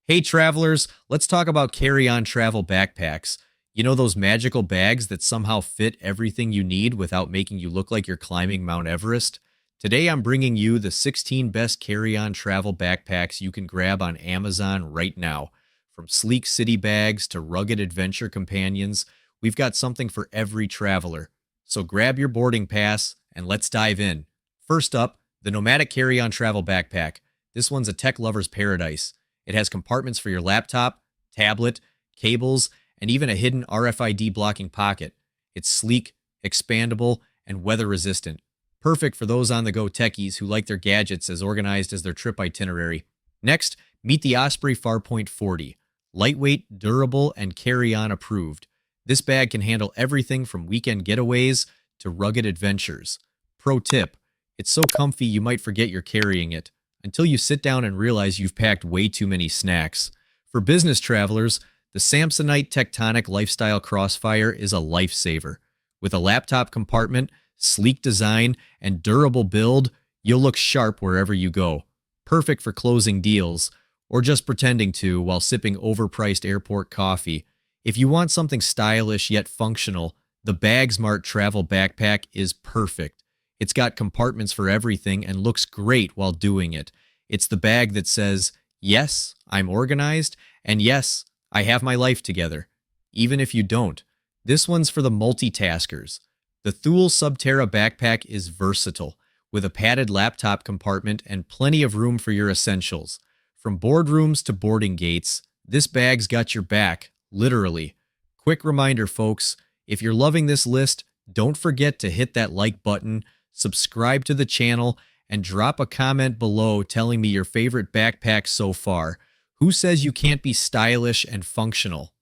Hey travelers, let's talk about carry-on travel backpacks. You know those magical bags that somehow fit everything you need without making you look like you're climbing Mount Everest? Today I'm bringing you the 16 best carry-on travel backpacks you can grab on Amazon right now. From sleek city bags to rugged adventure companions, we've got something for every traveler. So grab your boarding pass and let's dive in. First up, the Nomatic Carry-On Travel Backpack. This one's a tech lover's paradise. It has compartments for your laptop, tablet, cables, and even a hidden RFID blocking pocket. It's sleek, expandable, and weather resistant. Perfect for those on the go techies who like their gadgets as organized as their trip itinerary. Next, meet the Osprey Farpoint 40. Lightweight, durable, and carry-on approved. This bag can handle everything from weekend getaways to rugged adventures. Pro tip, it's so comfy you might forget you're carrying it, until you sit down and realize you've packed way too many snacks. For business travelers, the Samsonite Tectonic Lifestyle Crossfire is a lifesaver. With a laptop compartment, sleek design, and durable build, you'll look sharp wherever you go. Perfect for closing deals, or just pretending to while sipping overpriced airport coffee. If you want something stylish yet functional, the BAGSMART Travel Backpack is perfect. It's got compartments for everything and looks great while doing it. It's the bag that says, yes, I'm organized, and yes, I have my life together. Even if you don't. This one's for the multitaskers. The Thule Subterra backpack is versatile, with a padded laptop compartment and plenty of room for your essentials. From boardrooms to boarding gates, this bag's got your back, literally. Quick reminder, folks, if you're loving this list, don't forget to hit that like button, subscribe to the channel, and drop a comment below telling me your favorite backpack so far. Who says you can't be stylish and functional?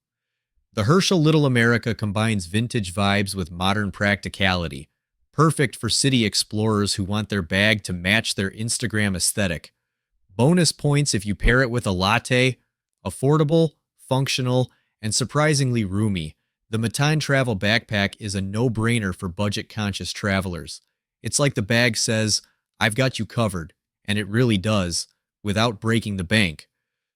The Herschel Little America combines vintage vibes with modern practicality. Perfect for city explorers who want their bag to match their Instagram aesthetic. Bonus points if you pair it with a latte. Affordable, functional, and surprisingly roomy. The Nomatic Travel Backpack is a no-brainer for budget-conscious travelers. It's like the bag says, I've got you covered, and it really does, without breaking the bank.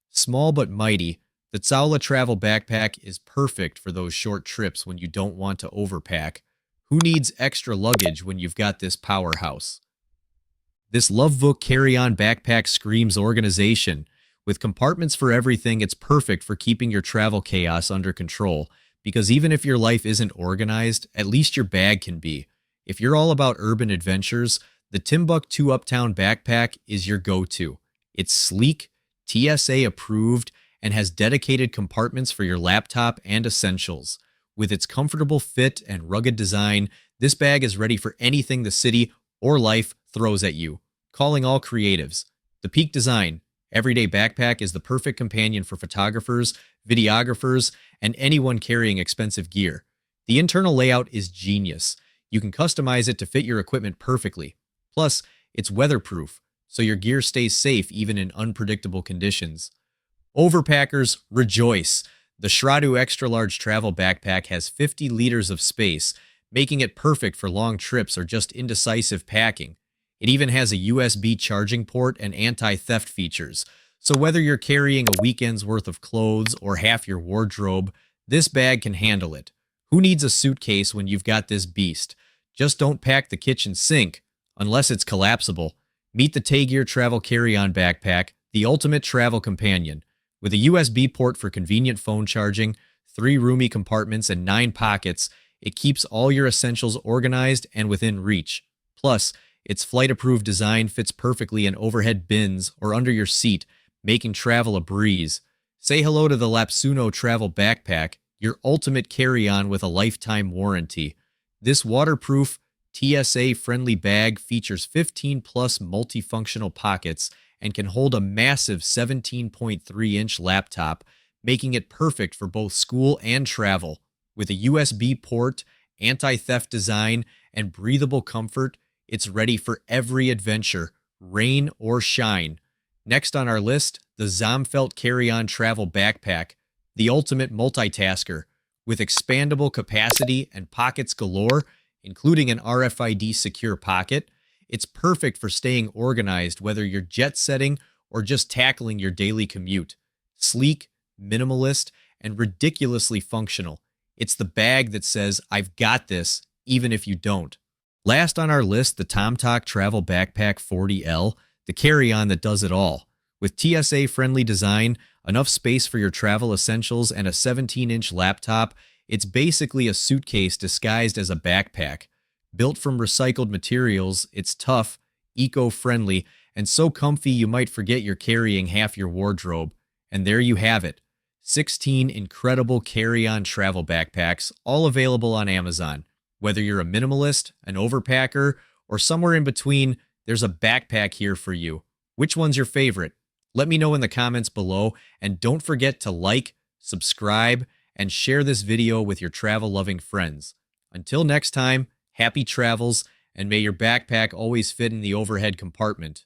Small but mighty, the Taygeer Travel Backpack is perfect for those short trips when you don't want to overpack. Who needs extra luggage when you've got this powerhouse? This Lovebook carry-on backpack screams organization. With compartments for everything, it's perfect for keeping your travel chaos under control, because even if your life isn't organized, at least your bag can be. If you're all about urban adventures, the Timbuktu Uptown Backpack is your go-to. It's sleek, TSA approved, and has dedicated compartments for your laptop and essentials. With its comfortable fit and rugged design, this bag is ready for anything the city or life throws at you. Calling all creatives. The Peak Design Everyday Backpack is the perfect companion for photographers, videographers, and anyone carrying expensive gear. The internal layout is genius. You can customize it to fit your equipment perfectly. Plus, it's weatherproof, so your gear stays safe even in unpredictable conditions. Overpackers, rejoice! The Shradu Extra Large Travel Backpack has 50 liters of space, making it perfect for long trips or just indecisive packing. It even has a USB charging port and anti-theft features, so whether you're carrying a weekend's worth of clothes or half your wardrobe, this bag can handle it. Who needs a suitcase when you've got this beast? Just don't pack the kitchen sink, unless it's collapsible. Meet the Taygeer Travel Carry-On Backpack, the ultimate travel companion. With a USB port for convenient phone charging, 3 roomy compartments, and 9 pockets, it keeps all your essentials organized and within reach. Plus, its flight-approved design fits perfectly in overhead bins or under your seat, making travel a breeze. Say hello to the Lapsuno Travel Backpack, your ultimate carry-on with a lifetime warranty. This waterproof, TSA-friendly bag features 15-plus multifunctional pockets and can hold a massive 17.3-inch laptop, making it perfect for both school and travel. With a USB port, anti-theft design, and breathable comfort, it's ready for every adventure, rain or shine. Next on our list, the Zomfelt Carry-On Travel Backpack, the ultimate multitasker. With expandable capacity and pockets galore, including an RFID secure pocket, it's perfect for staying organized whether you're jet setting or just tackling your daily commute. Sleek, minimalist, and ridiculously functional. It's the bag that says, I've got this, even if you don't. Last on our list, the Nomatic Travel Backpack 40L, the carry-on that does it all. With TSA-friendly design, enough space for your travel essentials, and a 17-inch laptop, it's basically a suitcase disguised as a backpack. Built from recycled materials, it's tough, eco-friendly, and so comfy you might forget you're carrying half your wardrobe. And there you have it. 16 incredible carry-on travel backpacks, all available on Amazon. Whether you're a minimalist, an overpacker, or somewhere in between, there's a backpack here for you. Which one's your favorite? Let me know in the comments below, and don't forget to like, subscribe, and share this video with your travel-loving friends. Until next time, happy travels, and may your backpack always fit in the overhead compartment.